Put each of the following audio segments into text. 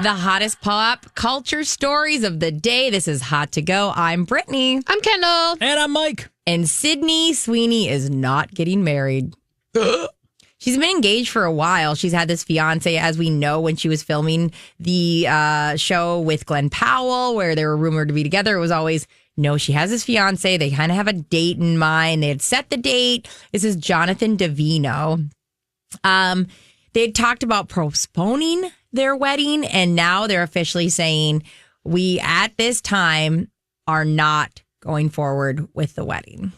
The hottest pop culture stories of the day. This is Hot to Go. I'm Brittany. I'm Kendall. And I'm Mike. And Sydney Sweeney is not getting married. She's been engaged for a while. She's had this fiance, as we know, when she was filming the show with Glenn Powell, where they were rumored to be together. It was always, no, she has this fiance. They kind of have a date in mind. They had set the date. This is Johnathan Davino. They had talked about postponing their wedding, and now they're officially saying, we, at this time, are not going forward with the wedding.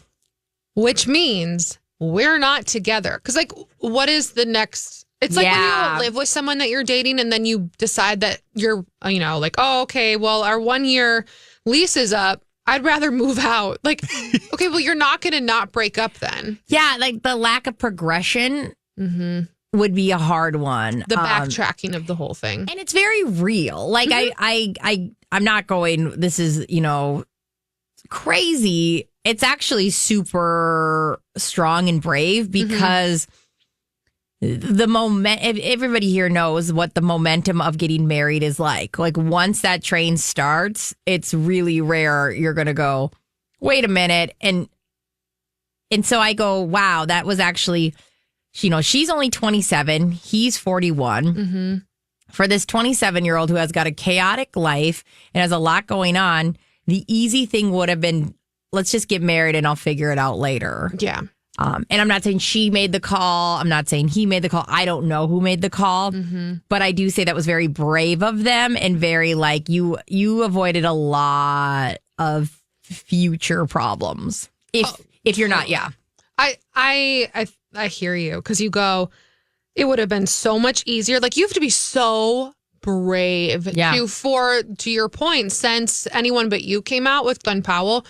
Which means we're not together. Because, like, what is the next? It's like when you live with someone that you're dating and then you decide that you're, like, oh, okay, well, our 1 year lease is up. I'd rather move out. Like, okay, well, you're not going to not break up then. Yeah, like the lack of progression would be a hard one. The backtracking of the whole thing. And it's very real. Like, I'm not going, this is, crazy. It's actually super strong and brave because everybody here knows what the momentum of getting married is like. Like, once that train starts, it's really rare you're going to go, wait a minute. And so I go, wow, that was actually, she's only 27. He's 41. For this 27-year-old who has got a chaotic life and has a lot going on, the easy thing would have been, let's just get married and I'll figure it out later. Yeah. And I'm not saying she made the call. I'm not saying he made the call. I don't know who made the call. But I do say that was very brave of them and very like you avoided a lot of future problems. If you're not, yeah. I hear you because you go, it would have been so much easier. Like, you have to be so brave to your point, since Anyone But You came out with Glenn Powell.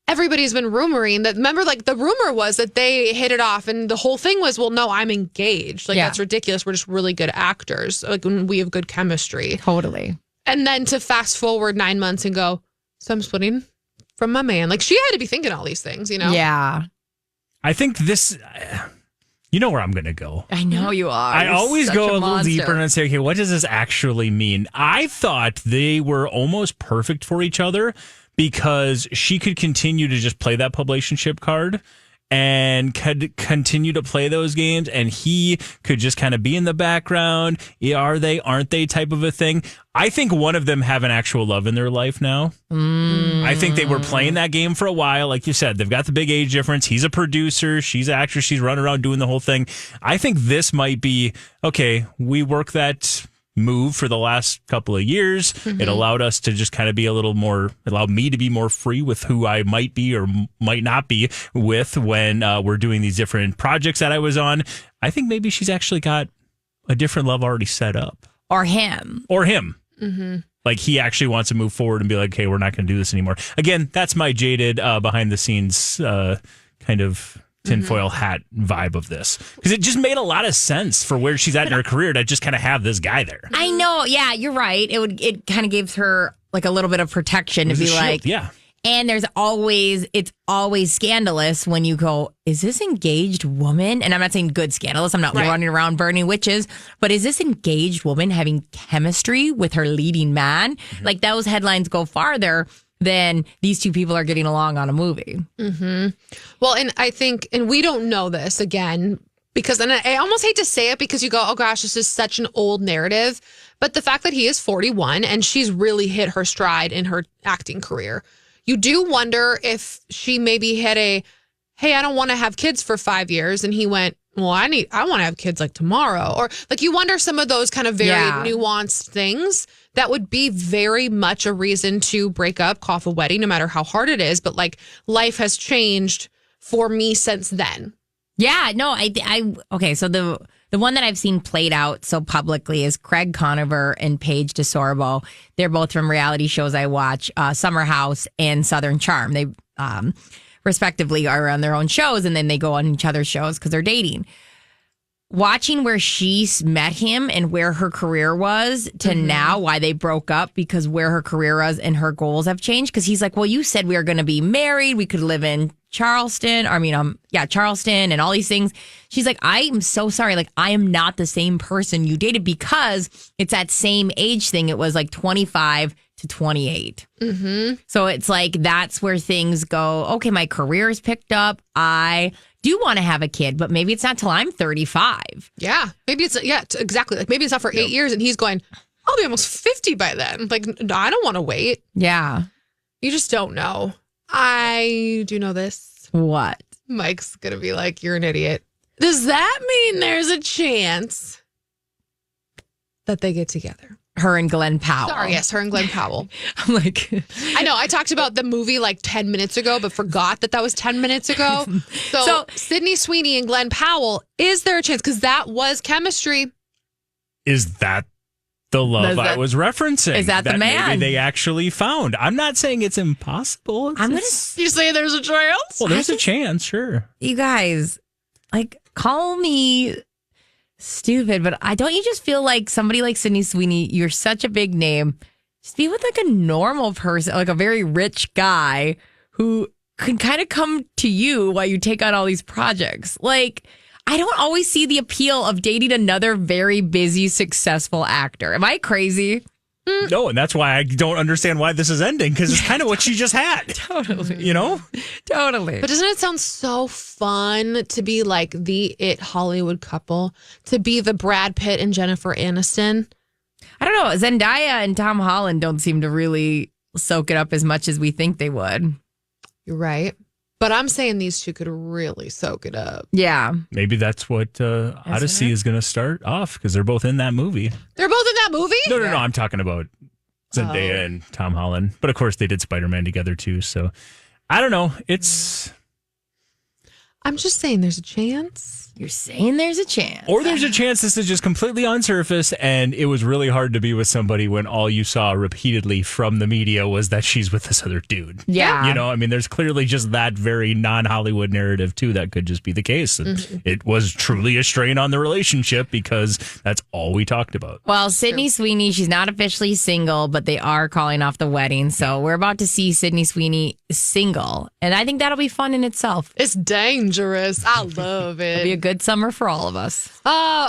Everybody's been rumoring that. Remember, like, the rumor was that they hit it off, and the whole thing was, well, no, I'm engaged. Like, that's ridiculous. We're just really good actors. Like, when we have good chemistry. Totally. And then to fast forward 9 months and go, so I'm splitting from my man. Like, she had to be thinking all these things, Yeah. I think this, you know where I'm going to go. I know you are. I You're always such go a little monster. deeper and say, okay, what does this actually mean? I thought they were almost perfect for each other because she could continue to just play that publicationship card and could continue to play those games, and he could just kind of be in the background. Are they, aren't they type of a thing. I think one of them have an actual love in their life now. I think they were playing that game for a while. Like you said, they've got the big age difference. He's a producer. She's an actress. She's running around doing the whole thing. I think this might be, okay, we work that move for the last couple of years. It allowed us to just kind of be a little more, allowed me to be more free with who I might be or might not be with when we're doing these different projects that I was on. I think maybe she's actually got a different love already set up. Or him. Like, he actually wants to move forward and be like, hey, we're not going to do this anymore. Again, that's my jaded behind the scenes kind of tinfoil hat vibe of this, because it just made a lot of sense for where she's at in her career to just kind of have this guy there. I know. Yeah, you're right. It kind of gives her like a little bit of protection to be like, yeah. And it's always scandalous when you go, is this engaged woman? And I'm not saying good scandalous. I'm not running around burning witches, but is this engaged woman having chemistry with her leading man? Like, those headlines go farther than these two people are getting along on a movie. Well, and I think, and we don't know this again, because, and I almost hate to say it because you go, oh gosh, this is such an old narrative. But the fact that he is 41 and she's really hit her stride in her acting career, you do wonder if she maybe had hey, I don't want to have kids for 5 years. And he went, well, I want to have kids like tomorrow. Or like, you wonder some of those kind of very nuanced things that would be very much a reason to break up, call off a wedding, no matter how hard it is. But like, life has changed for me since then. Yeah, no, okay. So the one that I've seen played out so publicly is Craig Conover and Paige DeSorbo. They're both from reality shows I watch, Summer House and Southern Charm. They respectively are on their own shows, and then they go on each other's shows because they're dating. Watching where she met him and where her career was to now, why they broke up, because where her career was and her goals have changed. Because he's like, well, you said we were going to be married. We could live in Charleston and all these things. She's like, I'm so sorry. Like, I am not the same person you dated because it's that same age thing. It was like 25 to 28. Mm-hmm. So it's like, that's where things go. Okay, my career's picked up. I do want to have a kid, but maybe it's not till I'm 35. Yeah. Maybe it's, exactly. Like maybe it's not for 8 years and he's going, I'll be almost 50 by then. Like, I don't want to wait. Yeah. You just don't know. I do know this. What? Mike's going to be like, you're an idiot. Does that mean there's a chance that they get together? Her and Glenn Powell. Sorry, yes, her and Glenn Powell. I'm like... I know, I talked about the movie like 10 minutes ago, but forgot that was 10 minutes ago. So Sydney Sweeney and Glenn Powell, is there a chance? Because that was chemistry. Is that the love I was referencing? Is that the man? Maybe they actually found. I'm not saying it's impossible. You say there's a chance? Well, there's a chance, sure. You guys, like, call me stupid, but don't you just feel like somebody like Sydney Sweeney, you're such a big name, just be with like a normal person, like a very rich guy who can kind of come to you while you take on all these projects. Like, I don't always see the appeal of dating another very busy, successful actor. Am I crazy? No, and that's why I don't understand why this is ending, because it's kind of what she just had. Totally. You know? Totally. But doesn't it sound so fun to be like the it Hollywood couple, to be the Brad Pitt and Jennifer Aniston? I don't know. Zendaya and Tom Holland don't seem to really soak it up as much as we think they would. You're right. But I'm saying these two could really soak it up. Yeah. Maybe that's what Odyssey is going to start off, because they're both in that movie. They're both in that movie? No, I'm talking about Zendaya and Tom Holland. But of course, they did Spider-Man together too. So I don't know. I'm just saying there's a chance. You're saying there's a chance. Or there's a chance this is just completely on surface and it was really hard to be with somebody when all you saw repeatedly from the media was that she's with this other dude. Yeah. You know, I mean, there's clearly just that very non-Hollywood narrative too that could just be the case. And it was truly a strain on the relationship because that's all we talked about. Well, Sydney Sweeney, she's not officially single, but they are calling off the wedding. So we're about to see Sydney Sweeney single. And I think that'll be fun in itself. It's dangerous. I love it. It'll be a good summer for all of us.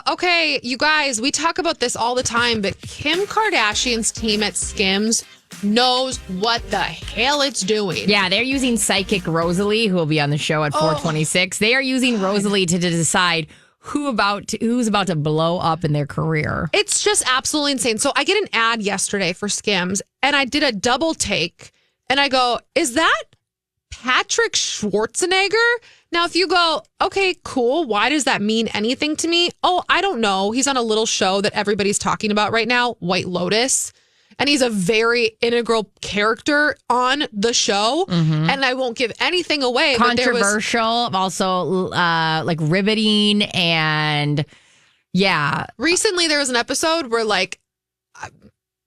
Okay, you guys, we talk about this all the time, but Kim Kardashian's team at Skims knows what the hell it's doing. Yeah, they're using psychic Rosalie, who will be on the show at 426. They are using Rosalie to decide who's about to blow up in their career. It's just absolutely insane. So I get an ad yesterday for Skims, and I did a double take, and I go, is that Patrick Schwarzenegger? Now, if you go, okay, cool, why does that mean anything to me? Oh, I don't know. He's on a little show that everybody's talking about right now, White Lotus. And he's a very integral character on the show. Mm-hmm. And I won't give anything away. Controversial, also like riveting. And yeah. Recently, there was an episode where like,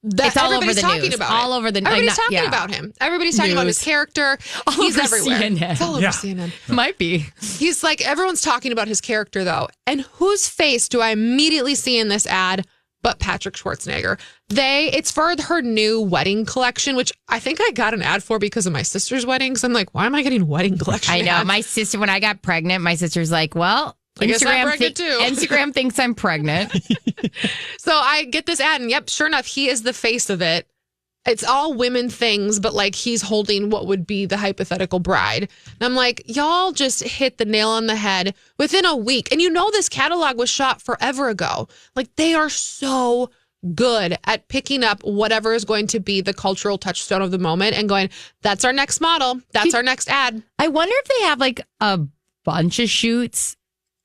it's all over the news. All over the everybody's talking about him. Everybody's talking about his character. He's everywhere. CNN. It's all over CNN. Might be. He's like, everyone's talking about his character though. And whose face do I immediately see in this ad but Patrick Schwarzenegger? It's for her new wedding collection, which I think I got an ad for because of my sister's wedding. So I'm like, why am I getting wedding collection? I know. Ads? My sister, when I got pregnant, my sister's like, well, I guess I'm pregnant too. Instagram thinks I'm pregnant. So I get this ad, and yep, sure enough, he is the face of it. It's all women things, but like he's holding what would be the hypothetical bride. And I'm like, y'all just hit the nail on the head within a week. And you know this catalog was shot forever ago. Like they are so good at picking up whatever is going to be the cultural touchstone of the moment and going, that's our next model. That's our next ad. I wonder if they have like a bunch of shoots.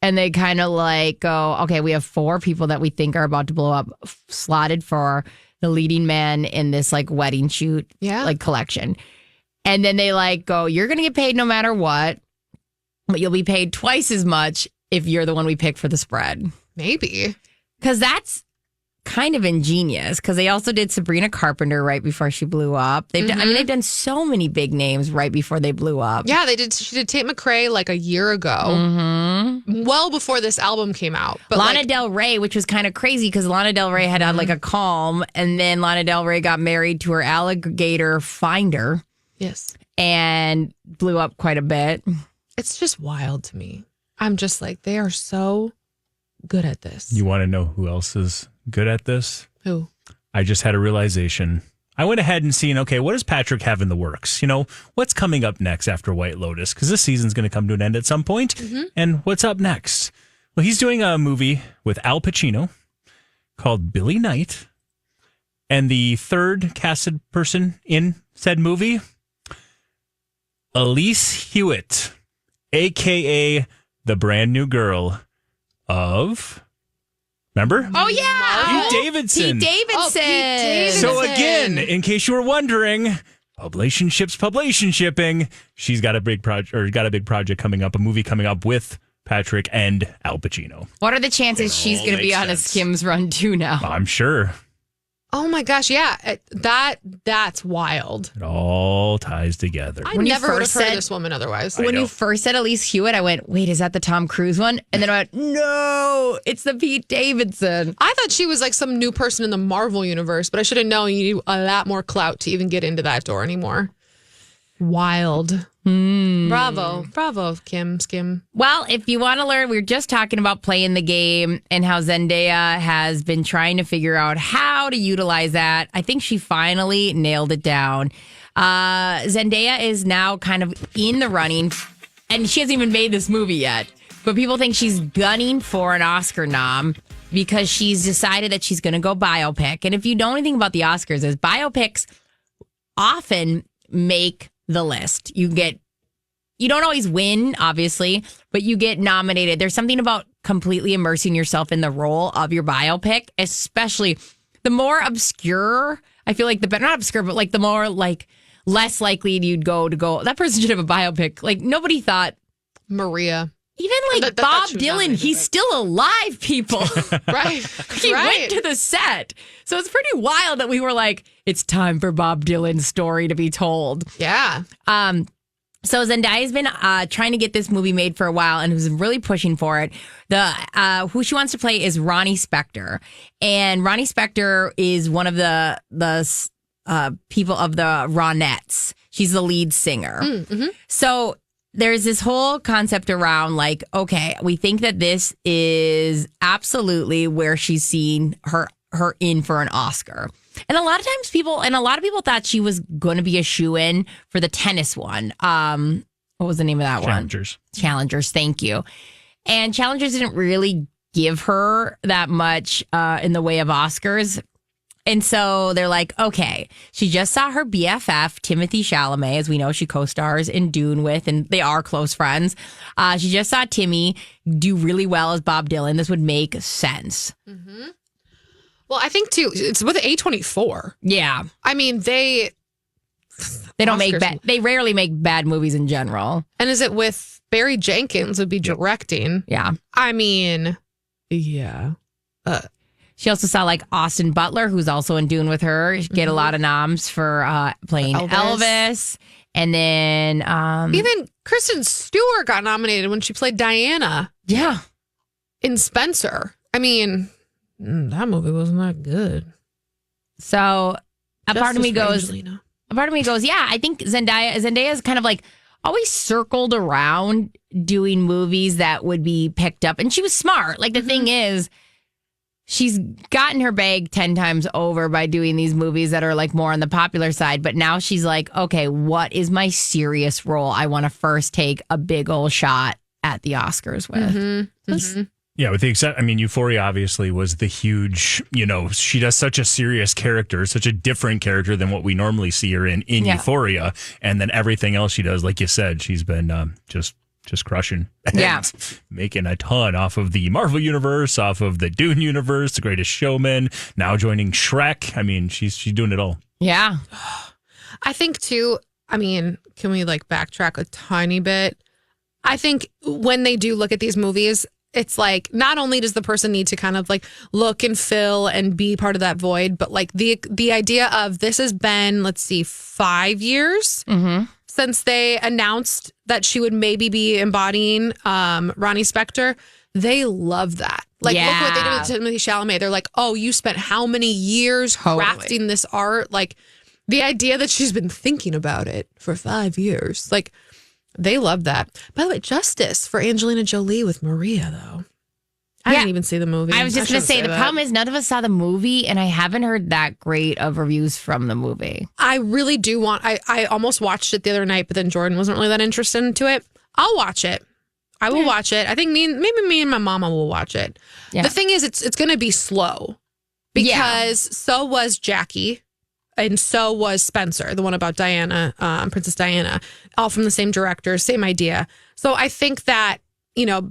And they kind of like go, okay, we have 4 people that we think are about to blow up, slotted for the leading man in this like wedding shoot, like collection. And then they like go, you're going to get paid no matter what, but you'll be paid twice as much if you're the one we pick for the spread. Maybe. Because that's kind of ingenious, because they also did Sabrina Carpenter right before she blew up. They've done, I mean, they've done so many big names right before they blew up. Yeah, they did. She did Tate McRae like a year ago, well before this album came out. But Lana Del Rey, which was kind of crazy because Lana Del Rey had like a calm, and then Lana Del Rey got married to her alligator finder. Yes. and blew up quite a bit. It's just wild to me. I'm just like, they are so good at this. You want to know who else is good at this? Who? I just had a realization. I went ahead and seen, okay, what does Patrick have in the works? You know, what's coming up next after White Lotus? Because this season's going to come to an end at some point. And what's up next? Well, he's doing a movie with Al Pacino called Billy Knight. And the third casted person in said movie, Elise Hewitt, a.k.a. the brand new girl of... Remember? Oh, yeah. Pete Davidson. Pete Davidson. Oh, Pete Davidson. So again, in case you were wondering, publication shipping. She's got a big project coming up, a movie coming up with Patrick and Al Pacino. What are the chances she's going to be on a Skims run too now? I'm sure. Oh my gosh, yeah. That's wild. It all ties together. I When you never would have first heard of said- this woman otherwise. When know. you first said Elise Hewitt, I went, wait, is that the Tom Cruise one? And then I went, no, it's the Pete Davidson. I thought she was like some new person in the Marvel universe, but I should have known you need a lot more clout to even get into that door anymore. Wild. Bravo, Kim Skim. Well, if you want to learn, we were just talking about playing the game and how Zendaya has been trying to figure out how to utilize that. I think she finally nailed it down. Zendaya is now kind of in the running, and she hasn't even made this movie yet. But people think she's gunning for an Oscar nom because she's decided that she's going to go biopic. And if you know anything about the Oscars, is biopics often make the list. You don't always win, obviously, but you get nominated. There's something about completely immersing yourself in the role of your biopic, especially the more obscure, I feel like the better, not obscure, but like the more like less likely you'd go, that person should have a biopic. Like nobody thought, Maria. even like That Bob she was Dylan, nominated, he's but- still alive, people. Right. He right. went to the set. So it's pretty wild that we were like, it's time for Bob Dylan's story to be told. Yeah. So Zendaya's been trying to get this movie made for a while and was really pushing for it. Who she wants to play is Ronnie Spector, and Ronnie Spector is one of the people of the Ronettes. She's the lead singer. So there's this whole concept around like, okay, we think that this is absolutely where she's seen her in for an Oscar. And a lot of people thought she was going to be a shoo-in for the tennis one. What was the name of that one? Challengers, thank you. And Challengers didn't really give her that much in the way of Oscars. And so they're like, okay, she just saw her BFF, Timothée Chalamet, as we know she co-stars in Dune with, and they are close friends. She just saw Timmy do really well as Bob Dylan. This would make sense. Well, I think too, it's with A24. Yeah. I mean, they don't make Oscars- bad. They rarely make bad movies in general. And is it with Barry Jenkins would be directing? Yeah. I mean, yeah. She also saw like Austin Butler, who's also in Dune with her, get a lot of noms for playing Elvis. And then Even Kristen Stewart got nominated when she played Diana yeah. in Spencer. I mean, that movie wasn't that good. So a part of me goes, Angelina. yeah, I think Zendaya's kind of like always circled around doing movies that would be picked up. And she was smart. Like the thing is, she's gotten her bag 10 times over by doing these movies that are like more on the popular side. But now she's like, okay, what is my serious role I want to first take a big old shot at the Oscars with? Yeah, with the except, I mean, Euphoria obviously was the huge, she does such a serious character, such a different character than what we normally see her in Euphoria. And then everything else she does, like you said, she's been just crushing. Yeah. And making a ton off of the Marvel universe, off of the Dune universe, The Greatest Showman, now joining Shrek. I mean, she's doing it all. Yeah. I think too, I mean, can we like backtrack a tiny bit? I think when they do look at these movies, it's like not only does the person need to kind of like look and fill and be part of that void, but like the idea of this has been, let's see, 5 years since they announced that she would maybe be embodying Ronnie Spector. They love that. Like, look what they did with Timothée Chalamet. They're like, oh, you spent how many years crafting this art? Like, The idea that she's been thinking about it for 5 years. Like, they love that. By the way, justice for Angelina Jolie with Maria, though. I didn't even see the movie. I was just going to say, the problem is none of us saw the movie, and I haven't heard that great of reviews from the movie. I really do want, I almost watched it the other night, but then Jordan wasn't really that interested into it. I'll watch it. I will watch it. I think maybe me and my mama will watch it. Yeah. The thing is, it's going to be slow because so was Jackie and so was Spencer, the one about Diana, Princess Diana, all from the same director, same idea. So I think that,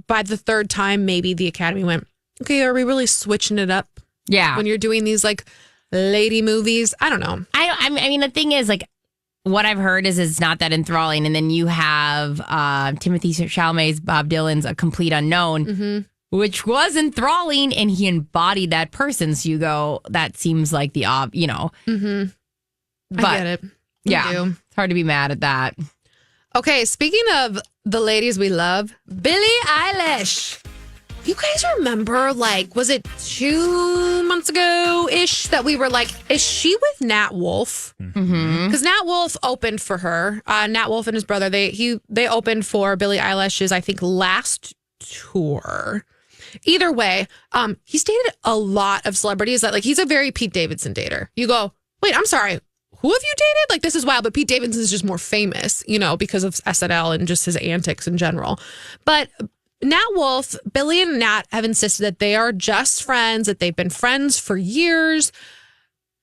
by the third time, maybe the Academy went, okay, are we really switching it up? Yeah. When you're doing these like lady movies, I don't know. I mean, the thing is, like, what I've heard is it's not that enthralling. And then you have Timothy Chalamet's Bob Dylan's A Complete Unknown, which was enthralling, and he embodied that person. So you go, that seems like the But I get it. It's hard to be mad at that. Okay, speaking of the ladies we love, Billie Eilish. You guys remember, was it 2 months ago-ish that we were like, is she with Nat Wolff? Because Nat Wolff opened for her. Nat Wolff and his brother, they opened for Billie Eilish's, I think, last tour. Either way, he's dated a lot of celebrities. That he's a very Pete Davidson dater. You go, wait, I'm sorry. Who have you dated? This is wild, but Pete Davidson is just more famous, because of SNL and just his antics in general. But Nat Wolff, Billie and Nat have insisted that they are just friends, that they've been friends for years.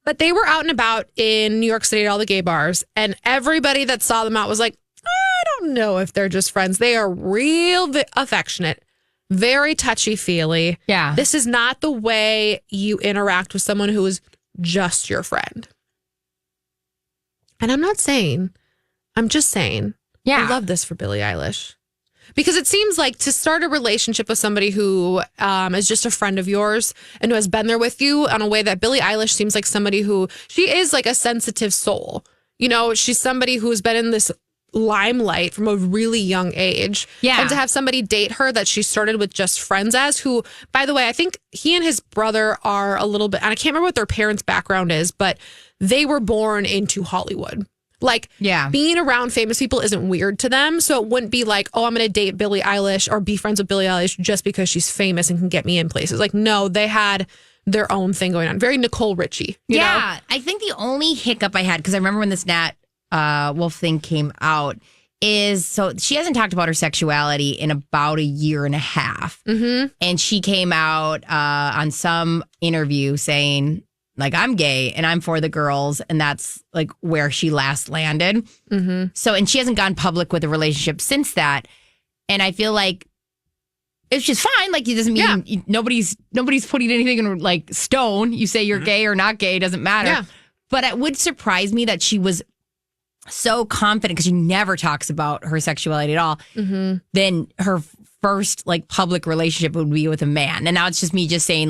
But they were out and about in New York City at all the gay bars, and everybody that saw them out was like, I don't know if they're just friends. They are real affectionate, very touchy-feely. Yeah. This is not the way you interact with someone who is just your friend. And I'm just saying, I love this for Billie Eilish. Because it seems like to start a relationship with somebody who is just a friend of yours and who has been there with you in a way that Billie Eilish seems like somebody who, she is like a sensitive soul. She's somebody who's been in this limelight from a really young age. Yeah. And to have somebody date her that she started with just friends as, who, by the way, I think he and his brother are a little bit, and I can't remember what their parents' background is, but they were born into Hollywood. Being around famous people isn't weird to them. So it wouldn't be like, oh, I'm going to date Billie Eilish or be friends with Billie Eilish just because she's famous and can get me in places. No, they had their own thing going on. Very Nicole Richie. You know? I think the only hiccup I had, because I remember when this Nat Wolff thing came out, is so she hasn't talked about her sexuality in about a year and a half. And she came out on some interview saying, I'm gay and I'm for the girls. And that's where she last landed. So, and she hasn't gone public with a relationship since that. And I feel like it's just fine. It doesn't mean nobody's putting anything in stone. You say you're gay or not gay, doesn't matter. Yeah. But it would surprise me that she was so confident, because she never talks about her sexuality at all. Then her first public relationship would be with a man. And now it's just me just saying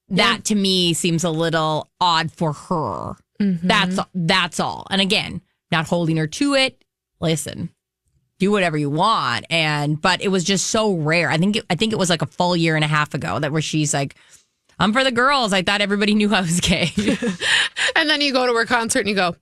that to me seems a little odd for her. That's all. And again, not holding her to it. Listen, do whatever you want. But it was just so rare. I think it was a full year and a half ago where she's like, I'm for the girls. I thought everybody knew I was gay. And then you go to her concert and you go,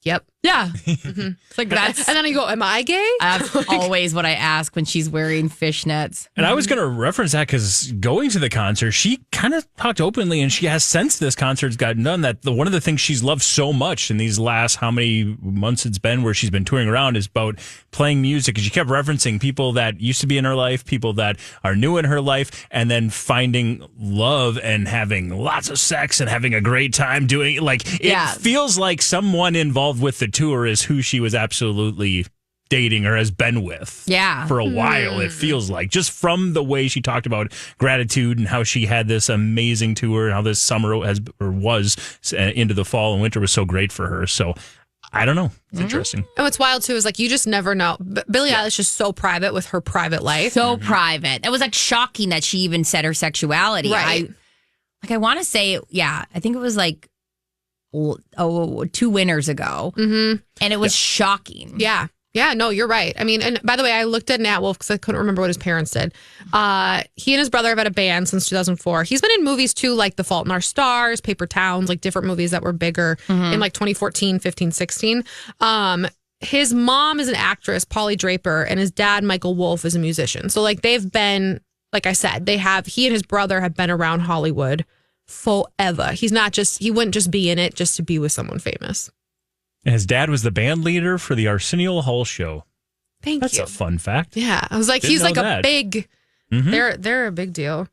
yep. Yeah. It's that's. And then you go, am I gay? That's always what I ask when she's wearing fishnets. And I was going to reference that because going to the concert, she kind of talked openly, and she has since this concert's gotten done, that one of the things she's loved so much in these last how many months it's been where she's been touring around is about playing music. And she kept referencing people that used to be in her life, people that are new in her life, and then finding love and having lots of sex and having a great time doing it feels like someone involved with the tour is who she was absolutely dating or has been with for a while. It feels like, just from the way she talked about gratitude and how she had this amazing tour and how this summer was into the fall and winter was so great for her. So I don't know. It's interesting. And what's wild too is you just never know. Billie Eilish is so private with her private life. So private. It was shocking that she even said her sexuality. Right. I want to say, I think it was 2 winters ago. And it was shocking. Yeah. Yeah, no, you're right. I mean, and by the way, I looked at Nat Wolff because I couldn't remember what his parents did. He and his brother have had a band since 2004. He's been in movies too, like The Fault in Our Stars, Paper Towns, like different movies that were bigger in like 2014, 15, 16. His mom is an actress, Polly Draper, and his dad, Michael Wolff, is a musician. So like they've been, like I said, he and his brother have been around Hollywood forever. He wouldn't just be in it just to be with someone famous. And his dad was the band leader for the Arsenio Hall show. That's a fun fact. Yeah. I was like, he's like a big, they're a big deal.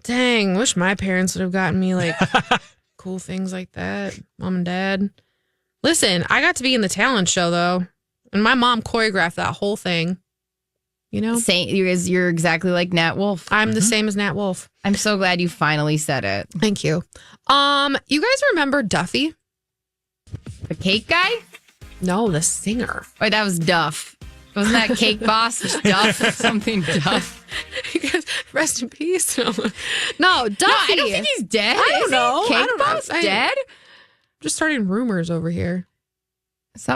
Dang, wish my parents would have gotten me like cool things like that. Mom and dad. Listen, I got to be in the talent show though. And my mom choreographed that whole thing. You know? You're exactly like Nat Wolff. I'm the same as Nat Wolff. I'm so glad you finally said it. Thank you. You guys remember Duffy? The cake guy? No, the singer. Oh, that was Duff. Wasn't that Cake Boss? Duff? Something Duff. You guys, rest in peace. No, Duffy. No, I don't think he's dead. I don't know. Cake I don't Boss know. dead? Just starting rumors over here.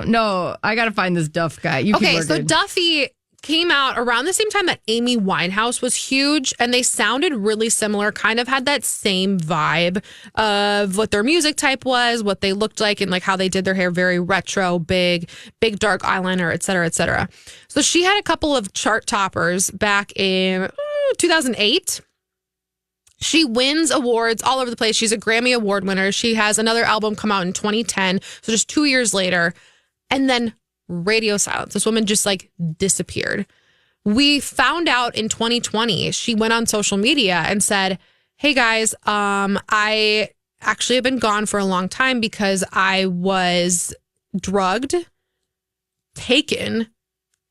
No, I got to find this Duff guy. Okay, so Duffy came out around the same time that Amy Winehouse was huge, and they sounded really similar, kind of had that same vibe of what their music type was, what they looked like, and like how they did their hair, very retro, big dark eyeliner, et cetera, et cetera. So she had a couple of chart toppers back in 2008. She wins awards all over the place. She's a Grammy Award winner. She has another album come out in 2010, so just 2 years later, and then radio silence. This woman just like disappeared. We found out in 2020, she went on social media and said, hey guys, I actually have been gone for a long time because I was drugged, taken,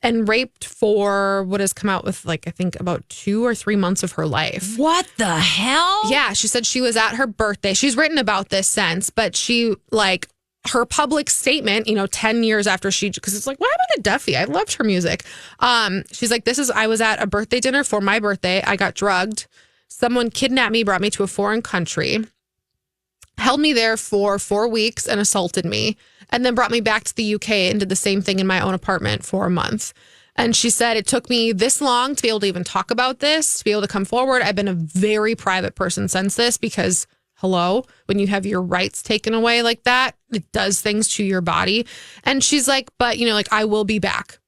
and raped for what has come out with like, I think about 2 or 3 months of her life. What the hell? Yeah, she said she was at her birthday. She's written about this since, but she like, her public statement, 10 years after because it's like, what happened to Duffy? I loved her music. She's like, I was at a birthday dinner for my birthday. I got drugged. Someone kidnapped me, brought me to a foreign country, held me there for 4 weeks and assaulted me, and then brought me back to the UK and did the same thing in my own apartment for a month. And she said, it took me this long to be able to even talk about this, to be able to come forward. I've been a very private person since this because hello, when you have your rights taken away like that, it does things to your body. And she's like, but I will be back.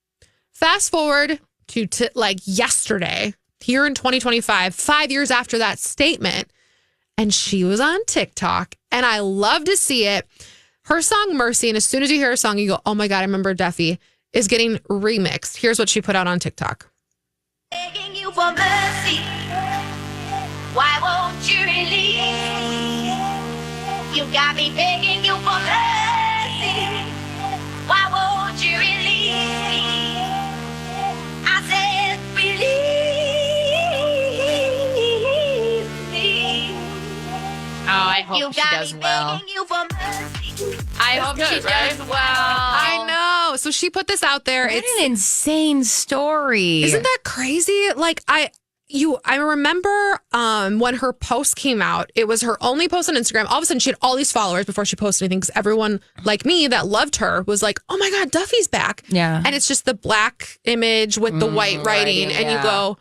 Fast forward to like yesterday, here in 2025, 5 years after that statement. And she was on TikTok and I love to see it. Her song Mercy. And as soon as you hear her song, you go, oh my God, I remember Duffy, is getting remixed. Here's what she put out on TikTok. Begging you for mercy. Why won't you release? You got me begging you for mercy. Why won't you release me? I said release me. Oh, I hope You she got does me well. begging you for mercy. I hope she does well. I know. So she put this out there. What an insane story. Isn't that crazy? Like I remember when her post came out, it was her only post on Instagram. All of a sudden, she had all these followers before she posted anything because everyone like me that loved her was like, oh my God, Duffy's back. Yeah. And it's just the black image with the white writing. And you go,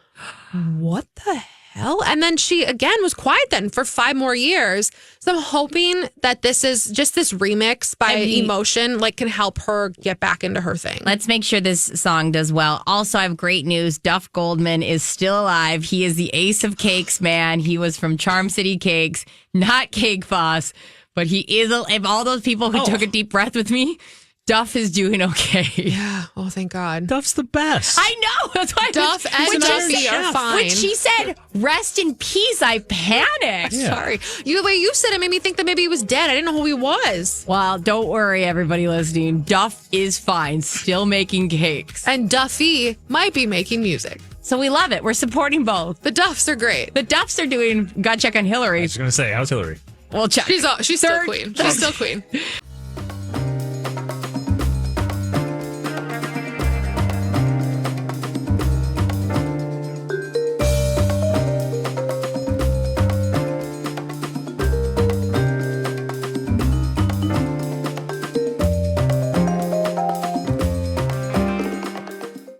what the hell? And then she, again, was quiet then for 5 more years. So I'm hoping that this remix by Emotion can help her get back into her thing. Let's make sure this song does well. Also, I have great news. Duff Goldman is still alive. He is the ace of cakes, man. He was from Charm City Cakes, not Cake Boss, but he is, of all those people who took a deep breath with me, Duff is doing okay. Yeah. Oh, thank God. Duff's the best. I know. That's why Duff and Duffy are fine. When she said, rest in peace, I panicked. Yeah. Sorry. The way you said it made me think that maybe he was dead. I didn't know who he was. Well, don't worry, everybody listening. Duff is fine, still making cakes. And Duffy might be making music. So we love it. We're supporting both. The Duffs are great. The Duffs are doing, got to check on I Hillary. was going to say, how's Hillary? We'll check. She's still queen. She's still queen.